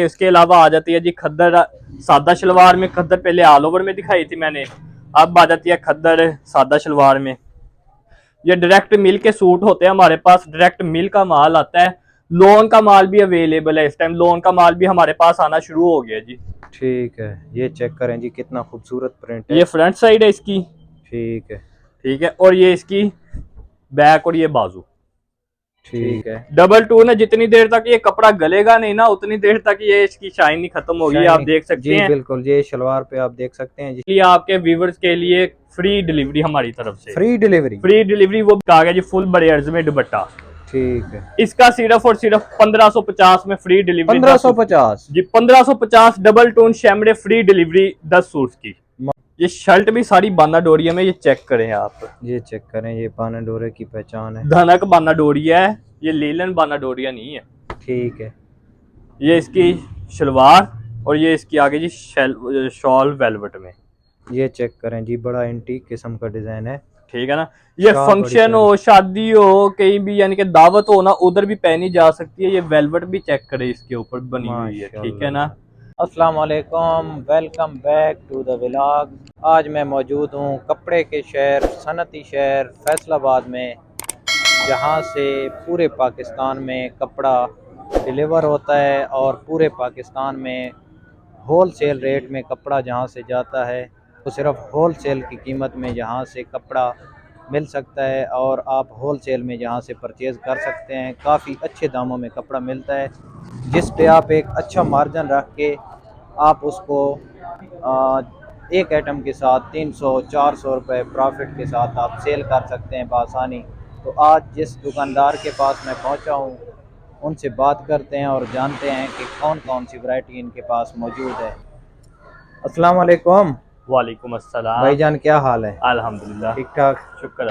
इसके अलावा आ जाती है जी खद्दर सादा शलवार में। खद्दर पहले ऑल ओवर में दिखाई थी मैंने, अब आ जाती है खद्दर सादा शलवार में। ये डायरेक्ट मिल के सूट होते हैं हमारे पास, डायरेक्ट मिल का माल आता है। लोन का माल भी अवेलेबल है इस टाइम, लोन का माल भी हमारे पास आना शुरू हो गया जी। ठीक है, ये चेक करें जी कितना खूबसूरत प्रिंट है। ये फ्रंट साइड है इसकी, ठीक है। ठीक है, और ये इसकी बैक और ये बाजू। ठीक है। डबल टून है, जितनी देर तक ये कपड़ा गलेगा नहीं ना उतनी देर तक ये इसकी शाइन नहीं खत्म होगी। आप देख सकते जी हैं बिल्कुल, ये शलवार पे आप देख सकते हैं जी। ये आपके व्यूवर्स के लिए फ्री डिलीवरी हमारी तरफ से। Free delivery? फ्री डिलीवरी वो कहा गया जी, फुल बड़े अर्ज में दुपट्टा। ठीक है। इसका सिर्फ और सिर्फ 1550 में फ्री डिलीवरी। 1550 जी, 1550 double tone शैमरे free delivery 10 suit की। ये शर्ट भी सारी बाना डोरिया में, ये चेक करें आप, ये चेक करें, ये बाना डोरे की पहचान है। धनक बाना डोरिया है, ये लीलन बाना डोरिया नहीं है। ठीक है। ये इसकी शलवार और ये इसकी आगे जी शॉल वेलवेट में। ये चेक करें जी, बड़ा एंटीक किस्म का डिजाइन है। ठीक है ना, ये फंक्शन हो, शादी हो, कहीं भी यानी कि दावत हो ना, उधर भी पहनी जा सकती है। ये वेलवेट भी चेक करें इसके ऊपर बनी हुई है। ठीक है ना। अस्सलाम वालेकुम, welcome back to the vlog. आज मैं मौजूद हूँ कपड़े के शहर, सनती शहर फैसलाबाद में, जहाँ से पूरे पाकिस्तान में कपड़ा डिलीवर होता है और पूरे पाकिस्तान में होल सेल रेट में कपड़ा जहाँ से जाता है तो सिर्फ होल सेल की कीमत में जहाँ से कपड़ा मिल सकता है और आप होल सेल में जहाँ से परचेज़ कर सकते हैं। काफ़ी अच्छे दामों में कपड़ा मिलता है, जिस पे आप एक अच्छा मार्जिन रख के आप उसको एक आइटम के साथ 300-400 रुपये प्रॉफिट के साथ आप सेल कर सकते हैं बआसानी। तो आज जिस दुकानदार के पास मैं पहुंचा हूं उनसे बात करते हैं और जानते हैं कि कौन कौन सी वैरायटी इनके पास मौजूद है। अस्सलाम वालेकुम। वालेकुम अस्सलाम भाईजान, क्या हाल है? अल्हम्दुलिल्लाह, ठीक ठाक, शुक्र है।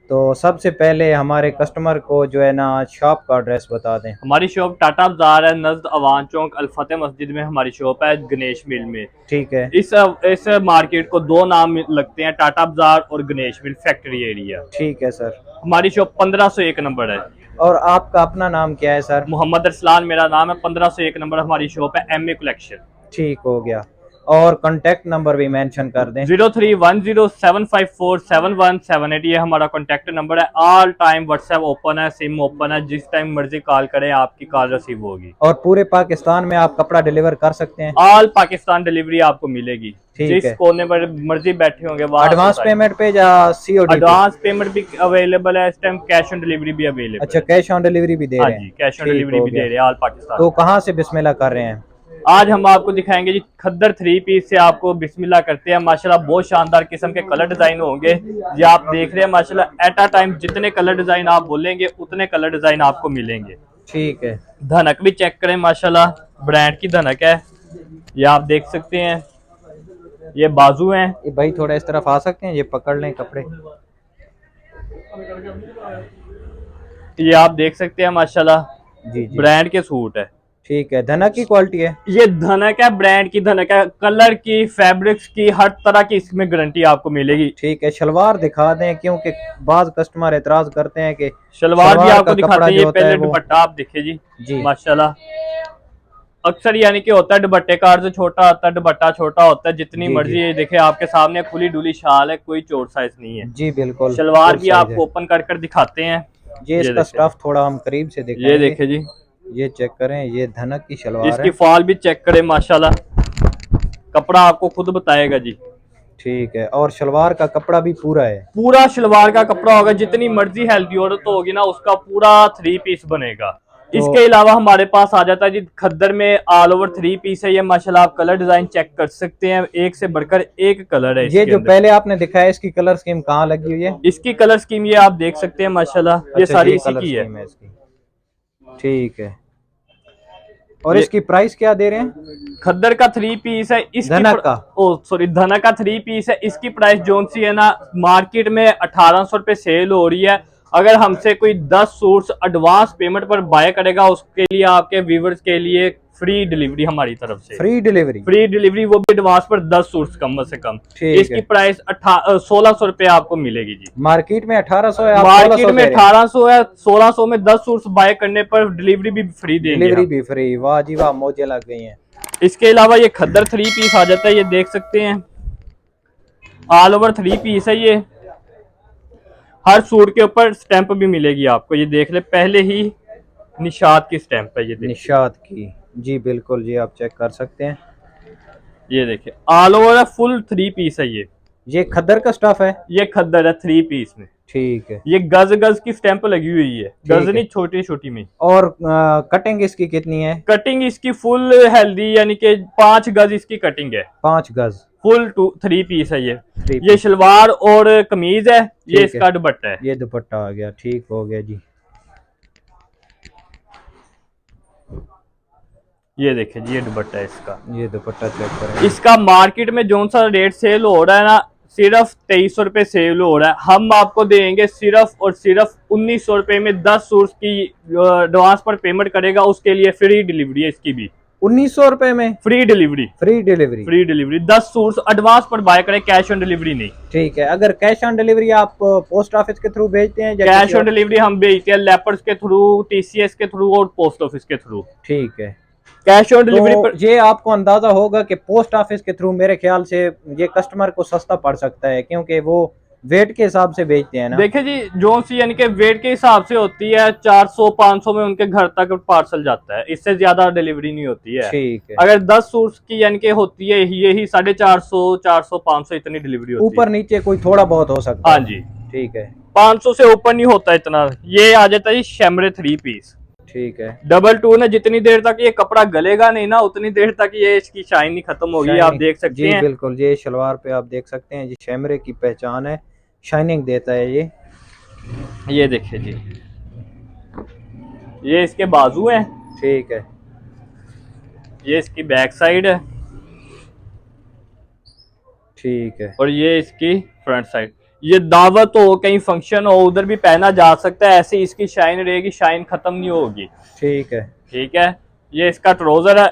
तो सबसे पहले हमारे कस्टमर को जो है ना शॉप का एड्रेस बता दें। हमारी शॉप टाटा बाजार है, नज़द अवान चौक अल-फतेह मस्जिद में हमारी शॉप है, गणेश मिल में। ठीक है। इस मार्केट को दो नाम लगते हैं, टाटा बाजार और गणेश मिल फैक्ट्री एरिया। ठीक है सर। हमारी शॉप 1501 नंबर है। और आपका अपना नाम क्या है सर? मोहम्मद अरसलान मेरा नाम है, 1501 नंबर हमारी शॉप है, एमए कलेक्शन। ठीक हो गया। और कांटेक्ट नंबर भी मेंशन कर दें। 0310754717 ये हमारा कांटेक्ट नंबर है। ऑल टाइम व्हाट्सएप ओपन है, सिम ओपन है, जिस टाइम मर्जी कॉल करें आपकी कॉल रिसीव होगी। और पूरे पाकिस्तान में आप कपड़ा डिलीवर कर सकते हैं? ऑल पाकिस्तान डिलीवरी आपको मिलेगी, जिस कोने पर मर्जी बैठे होंगे। एडवांस पेमेंट पे या सीओडी? एडवांस पेमेंट भी अवेलेबल है इस टाइम, कैश ऑन डिलीवरी भी अवेलेबल। अच्छा, कैश ऑन डिलीवरी भी दे रहे हैं? कैश ऑन डिलीवरी भी दे रहे हैं ऑल पाकिस्तान। तो कहाँ से बिस्मिल्लाह कर रहे हैं? आज हम आपको दिखाएंगे जी खद्दर 3 पीस से आपको बिस्मिल्लाह करते हैं। माशाल्लाह बहुत शानदार किस्म के कलर डिजाइन होंगे, ये आप देख रहे हैं। माशाल्लाह एट अ टाइम जितने कलर डिजाइन आप बोलेंगे उतने कलर डिजाइन आपको मिलेंगे। ठीक है। धनक भी चेक करें, माशाल्लाह ब्रांड की धनक है, ये आप देख सकते हैं। ये बाजू हैं। ये भाई थोड़ा इस तरफ आ सकते हैं, ये पकड़ लें कपड़े। ये आप देख सकते हैं माशाल्लाह, जी ब्रांड के सूट है। ठीक है, धनक की क्वालिटी है। ये धनक है, ब्रांड की धनक है, कलर की, फैब्रिक्स की, हर तरह की इसमें गारंटी आपको मिलेगी। ठीक है, शलवार दिखा दें क्योंकि बाज कस्टमर एतराज करते हैं कि शलवार भी आपको दिखाते हैं। ये पहले दुपट्टा आप देखिए जी माशाल्लाह। अक्सर यानी कि होता है दुपट्टे का अर्ज छोटा होता है, दुपट्टा छोटा होता है, जितनी मर्जी ये देखे आपके सामने खुली डुली शाल है, कोई चोट साइज नहीं है। जी बिल्कुल। शलवार भी आपको ओपन कर दिखाते हैं। ये इसका स्टफ थोड़ा हम करीब से देखें। ये देखे जी, ये चेक करें, ये धनक की शलवार इसकी फॉल भी चेक करें माशाल्लाह, कपड़ा आपको खुद बताएगा जी। ठीक है, और शलवार का कपड़ा भी पूरा है? पूरा शलवार का कपड़ा होगा, जितनी मर्जी हेल्दी औरत होगी ना उसका पूरा 3 पीस बनेगा। तो इसके अलावा हमारे पास आ जाता है जी खद्दर में ऑल ओवर 3 पीस है। ये माशाल्लाह आप कलर डिजाइन चेक कर सकते हैं, एक से बढ़कर एक कलर है। ये जो पहले आपने दिखाया इसकी कलर स्कीम कहाँ लगी हुई है? इसकी कलर स्कीम ये आप देख सकते हैं माशाल्लाह, ये सारी इसी की है। ठीक है, और इसकी प्राइस क्या दे रहे हैं? खद्दर का 3 पीस है, धनक का, धनक का 3 पीस है। इसकी प्राइस जोन सी है ना, मार्केट में 1800 रुपए सेल हो रही है अगर हमसे कोई 10 सूट्स एडवांस पेमेंट पर बाय करेगा उसके लिए आपके व्यूवर्स के लिए फ्री डिलीवरी हमारी तरफ से। फ्री डिलीवरी वो भी एडवांस पर 10 सूट्स कम से कम। इसकी प्राइस 1600 रुपए आपको मिलेगी जी। मार्केट में 1800 है, मार्केट में 1800 है। 1600 में 10 सूट्स बाय करने पर डिलीवरी भी फ्री देंगे। डिलीवरी भी फ्री। वाह जी वाह, मौजें लग गई हैं। इसके अलावा ये खद्दर 3 पीस आ जाता है, ये देख सकते हैं। ऑल ओवर 3 पीस है ये। हर सूट के ऊपर स्टैंप भी मिलेगी आपको, ये देख ले, पहले ही निशात की स्टैंप है। ये निशात की जी, बिल्कुल जी, आप चेक कर सकते हैं। ये देखिए ऑल ओवर फुल 3 पीस है ये खद्दर का स्टफ है। ये खद्दर है 3 पीस में। ठीक है। ये गज गज की स्टैंप लगी हुई है, गज नहीं, छोटी छोटी में। और कटिंग इसकी कितनी है? कटिंग इसकी फुल हेल्दी, यानी कि 5 गज इसकी कटिंग है। 5 गज फुल 3 पीस है ये शलवार और कमीज है। ये इसका दुपट्टा है। ये दुपट्टा आ गया, ठीक हो गया जी। ये देखिए जी, ये दुपट्टा है इसका। ये दुपट्टा चेक करें। इसका मार्केट में जो सा रेट सेल हो रहा है ना, सिर्फ 2300 रुपए सेल हो रहा है। हम आपको देंगे सिर्फ और सिर्फ 1900 रुपए में 10 सूट्स की एडवांस पर पेमेंट करेगा, उसके लिए फ्री डिलीवरी है इसकी भी। 1900 रुपए में फ्री डिलीवरी 10 सूट्स एडवांस पर बाय करें, कैश ऑन डिलीवरी नहीं। ठीक है। अगर कैश ऑन डिलीवरी आप पोस्ट ऑफिस के थ्रू भेजते हैं? कैश ऑन डिलीवरी हम भेजते हैं लेपर्स के थ्रू, TCS के थ्रू और पोस्ट ऑफिस के थ्रू। ठीक है। कैश ऑन डिलीवरी तो पर ये आपको अंदाजा होगा कि पोस्ट ऑफिस के थ्रू मेरे ख्याल से ये कस्टमर को सस्ता पड़ सकता है, क्योंकि वो वेट के हिसाब से बेचते हैं ना। देखिए जी, जो सी यानी कि वेट के हिसाब से होती है, 400-500 में उनके घर तक पार्सल जाता है, इससे ज्यादा डिलीवरी नहीं होती है। ठीक है। अगर 10 सूट्स की यानी कि होती है यही 450, 400, 500 इतनी डिलीवरी होती है। ऊपर नीचे कोई थोड़ा बहुत हो सकता है। हाँ जी, ठीक है। 500 से ऊपर नहीं होता इतना। ये आ जाता है शैमरे 3 पीस। ठीक है। डबल टू ने जितनी देर तक ये कपड़ा गलेगा नहीं ना, उतनी देर तक ये इसकी शाइन नहीं खत्म होगी। आप देख सकते हैं बिल्कुल, ये शलवार पे आप देख सकते हैं, ये शैमरे की पहचान है, शाइनिंग देता है ये देखिए जी, ये इसके बाजू हैं। ठीक है। ये इसकी बैक साइड है। ठीक है। और ये इसकी फ्रंट साइड। ये दावत हो, कहीं फंक्शन हो, उधर भी पहना जा सकता है, ऐसे इसकी शाइन रहेगी, शाइन खत्म नहीं होगी। ठीक है। ठीक है। ये इसका ट्राउजर है।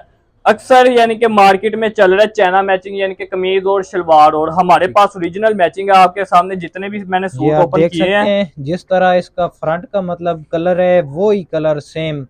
अक्सर यानी कि मार्केट में चल रहा है चाइना मैचिंग, यानी कि कमीज और शलवार, और हमारे पास ओरिजिनल मैचिंग है। आपके सामने जितने भी मैंने सूट ओपन किए हैं, जिस तरह इसका फ्रंट का मतलब कलर है, वो ही कलर सेम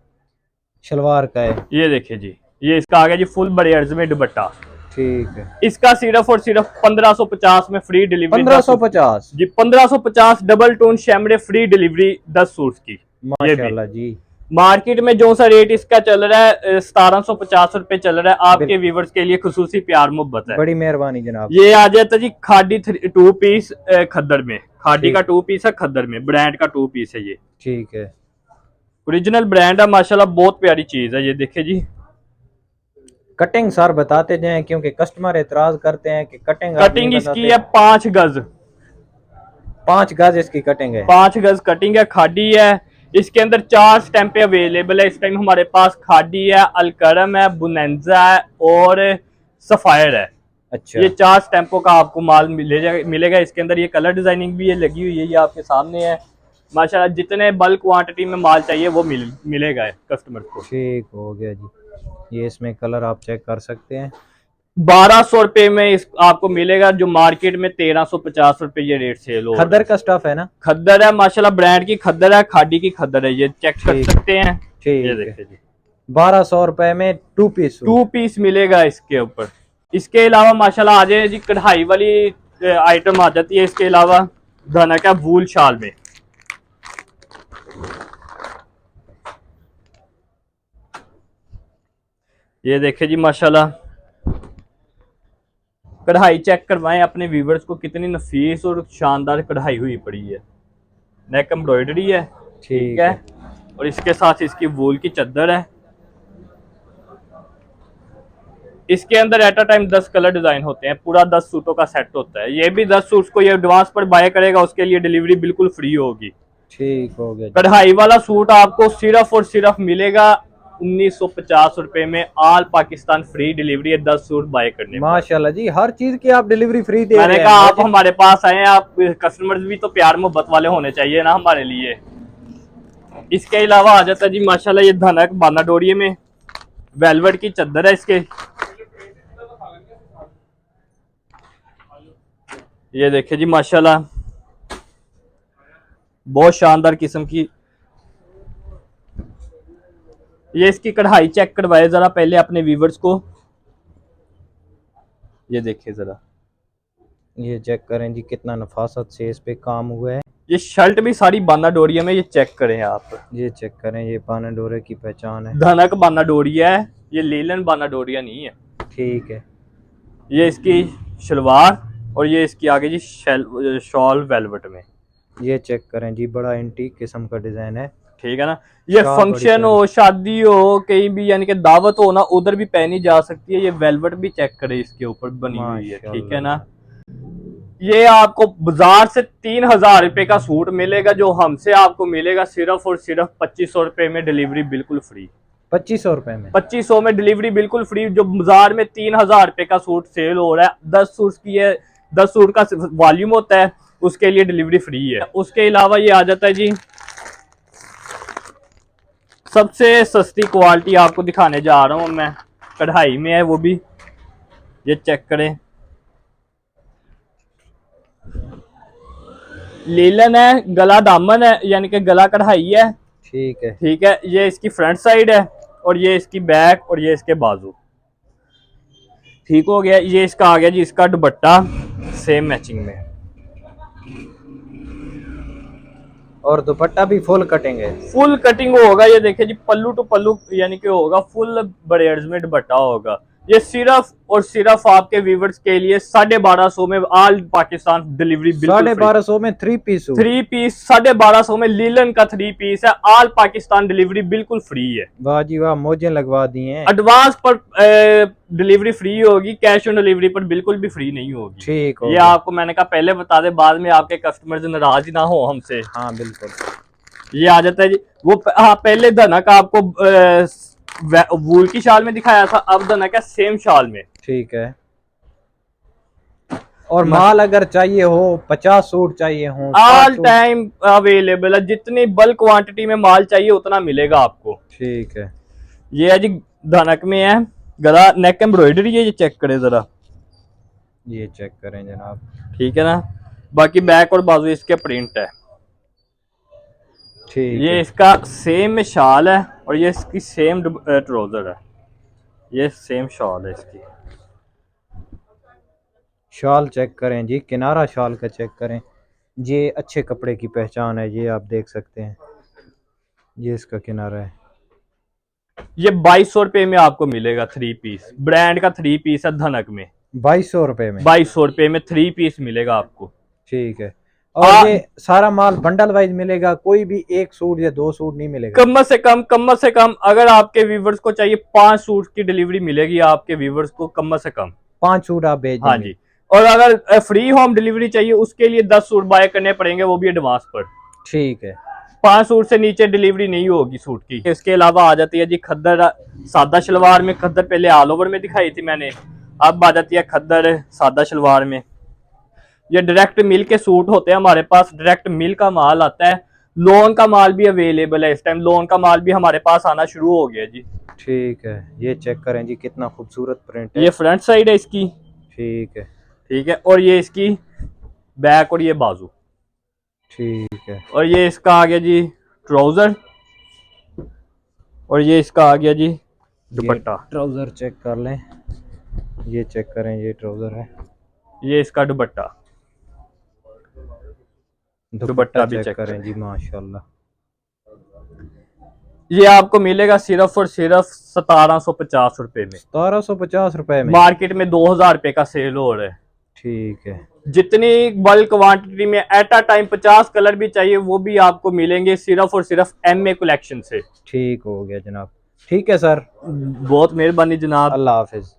शलवार का है। ये देखिए जी, ये इसका आ गया जी फुल बड़े अर्ज में दुपट्टा। ठीक है। इसका सिर्फ और सिर्फ 1550 में फ्री डिलीवरी। 1550 जी, 1550 double tone शैमरे free delivery 10 suits की। माशाल्लाह जी। मार्केट में जो सा रेट इसका चल रहा है 1750 रुपए चल रहा है। आपके व्यूवर्स के लिए खुसूसी प्यार मोहब्बत है। बड़ी मेहरबानी जनाब। ये आ जाता जी खादी 2 पीस खद्दर में। खादी का 2 पीस है, खद्दर में ब्रांड का 2 पीस है ये। ठीक है। ओरिजिनल ब्रांड है, माशाल्लाह बहुत प्यारी चीज है। ये देखिए जी, कटिंग सर बताते जाएं, क्योंकि कस्टमर एतराज करते हैं कि कटिंग इसकी है 5 गज। 5 गज इसकी कटिंग है। 5 गज कटिंग है, खादी है। इसके अंदर 4 स्टैंपे अवेलेबल है इस टाइम हमारे पास। खादी है, अलकरम है, बुनेंजा है और सफायर है। अच्छा। ये 4 स्टैंपों का आपको माल मिलेगा। इसके अंदर ये कलर डिजाइनिंग भी ये लगी हुई है, ये आपके सामने है। माशाल्लाह जितने बल्क क्वांटिटी में माल चाहिए वो मिलेगा कस्टमर को। ठीक हो गया जी। ये इसमें कलर आप चेक कर सकते हैं। 1200 रुपए में आपको मिलेगा, जो मार्केट में 1350 रुपए ये रेट सेल हो। खद्दर का स्टफ है ना? खद्दर है, माशाल्लाह ब्रांड की खद्दर है, खादी की खद्दर है। ये चेक कर सकते हैं। ठीक ये देखिए जी, 1200 रुपए में 2 पीस मिलेगा इसके ऊपर। इसके अलावा माशाल्लाह आ जाए जी, कढ़ाई वाली आइटम आ जाती है। इसके अलावा धना का वूल शाल में ये देखिए जी, माशाल्लाह कढ़ाई चेक करवाएं अपने व्यूवर्स को, कितनी नफीस और शानदार कढ़ाई हुई पड़ी है। नेक एम्ब्रॉयडरी है। ठीक है। और इसके साथ इसकी वूल की चादर है। इसके अंदर at a time 10 colour design होते हैं। पूरा 10 सूटों का सेट होता है। ये भी 10 सूट्स को ये एडवांस पर बाय करेगा, उसके लिए डिलीवरी बिल्कुल फ्री होगी। ठीक हो गया। कढ़ाई वाला सूट आपको सिर्फ और सिर्फ मिलेगा ₹1950 में ऑल पाकिस्तान फ्री डिलीवरी है 10 सूट बाय करने पर। माशाल्लाह जी, हर चीज की आप डिलीवरी फ्री दे रहे मैंने हैं। कहा आप हमारे पास आए हैं, आप कस्टमर्स भी तो प्यार मोहब्बत वाले होने चाहिए ना हमारे लिए। इसके अलावा आ जाता है जी माशाल्लाह ये धनक बाना डोरिये में वेलवेट की चद्दर है इसके। ये देखिए जी माशाल्लाह बहुत शानदार किस्म की। ये इसकी कढ़ाई चेक करवाए जरा पहले अपने व्यूवर्स को। ये देखिए जरा, ये चेक करें जी कितना नफासत से इस पे काम हुआ है। ये शर्ट भी सारी बाना डोरिया में, ये चेक करें आप। ये चेक करें, ये बाना डोरे की पहचान है। धनक बाना डोरिया है, ये लीलन बाना डोरिया नहीं है। ठीक है। ये इसकी शलवार और ये इसकी आगे जी शॉल वेलवेट में। ये चेक करें जी, बड़ा एंटीक किस्म का डिजाइन है। ठीक है ना, ये शाल फंक्शन बड़ी हो, शादी हो, कहीं भी यानी कि दावत हो ना, उधर भी पहनी जा सकती है। ये वेलवेट भी चेक करें इसके ऊपर बनी हुई है। ठीक है ना, ये आपको बाजार से 3000 रुपए का सूट मिलेगा, जो हमसे आपको मिलेगा सिर्फ और सिर्फ 2500 रुपए में, डिलीवरी बिल्कुल फ्री। 2500 रुपए में, 2500 में डिलीवरी बिल्कुल फ्री। जो बाजार में 3000 रुपए का सूट सेल हो रहा है, 10 सूट की है, 10 सूट का वॉल्यूम होता है, उसके लिए डिलीवरी फ्री है। उसके अलावा ये आ जाता है जी सबसे सस्ती क्वालिटी आपको दिखाने जा रहा हूं मैं, कढ़ाई में है वो भी। ये चेक करें, लीलन है, गला दामन है, यानी कि गला कढ़ाई है। ठीक है। ठीक है, ये इसकी फ्रंट साइड है और ये इसकी बैक और ये इसके बाजू। ठीक हो गया। ये इसका आ गया जी इसका दुपट्टा सेम मैचिंग में, और दुपट्टा भी फुल कटिंग है। फुल कटिंग होगा। ये देखिए जी पल्लू टू पल्लू यानी कि होगा फुल बरेड्स में दुपट्टा होगा। ये सिर्फ और सिर्फ आपके व्यूवर्स के लिए 1250 में ऑल पाकिस्तान डिलीवरी। 1250 में 3 पीस, 3 पीस 1250 में लीलन का 3 पीस है, ऑल पाकिस्तान डिलीवरी बिल्कुल फ्री है। वाह जी वाह, मौजें लगवा दी हैं। एडवांस पर डिलीवरी फ्री होगी, कैश ऑन डिलीवरी पर बिल्कुल भी फ्री नहीं होगी। ठीक हो ये आपको मैंने कहा पहले बता दे, बाद में आपके कस्टमर नाराज ना हो हमसे। हाँ बिल्कुल। ये आ जाता है जी वो। हाँ, पहले धनक आपको वूल की शाल में दिखाया था, अब धनक है सेम शाल में। ठीक है। और माल अगर चाहिए हो, 50 सूट चाहिए हो, ऑल टाइम अवेलेबल है। जितनी बल्क क्वांटिटी में माल चाहिए उतना मिलेगा आपको। ठीक है। ये है जी धनक में है, गला नेक एम्ब्रॉयडरी है। ये चेक करें जरा, ये चेक करें जनाब। ठीक है ना, बाकी बैक और बाजू इसके प्रिंट है। ठीक ये है। इसका सेम में शाल है और ये इसकी सेम ट्राउजर है। ये सेम शॉल है इसकी। शाल चेक करें जी, किनारा शाल का चेक करें। ये अच्छे कपड़े की पहचान है, ये आप देख सकते हैं। ये इसका किनारा है। ये 2200 रुपए में आपको मिलेगा 3 पीस, ब्रांड का 3 पीस है धनक में। 2200 रुपए में, 2200 रुपए में 3 पीस मिलेगा आपको। ठीक है। और ये सारा माल बंडल वाइज मिलेगा, कोई भी एक सूट या 2 सूट नहीं मिलेगा। कम से कम अगर आपके व्यूवर्स को चाहिए 5 सूट की डिलीवरी मिलेगी आपके व्यूवर्स को, कम से कम 5 सूट आप भेज देंगे। हाँ जी। और अगर फ्री होम डिलीवरी चाहिए उसके लिए 10 सूट बाय करने पड़ेंगे, वो भी एडवांस पर। ठीक है। 5 सूट से नीचे डिलीवरी नहीं होगी सूट की। इसके अलावा आ जाती है जी खद्दर सादा शलवार में। खद्दर पहले ऑल ओवर में दिखाई थी मैंने, अब आ जाती है खद्दर सादा शलवार में। ये डायरेक्ट मिल के सूट होते हैं हमारे पास, डायरेक्ट मिल का माल आता है। लोन का माल भी अवेलेबल है इस टाइम, लोन का माल भी हमारे पास आना शुरू हो गया जी। ठीक है। ये चेक करें जी, कितना खूबसूरत प्रिंट है। ये फ्रंट साइड है इसकी। ठीक है। ठीक है, और ये इसकी बैक और ये बाजू। ठीक है। और ये इसका आ गया जी ट्राउजर और ये इसका आ गया जी दुपट्टा। ट्राउजर चेक कर लें। ये चेक करें, ये ट्राउजर है। ये इसका दुपट्टा भी चेक करें जी, माशाल्लाह। ये आपको मिलेगा सिर्फ और सिर्फ 1750 रुपए में। 1750 रुपए में, मार्केट में 2000 रुपए का सेल हो रहा है। ठीक है। जितनी बल्क क्वांटिटी में एट अ टाइम 50 कलर भी चाहिए वो भी आपको मिलेंगे सिर्फ और सिर्फ MA कलेक्शन से। ठीक हो गया जनाब। ठीक है सर, बहुत मेहरबानी जनाब। अल्लाह हाफिज।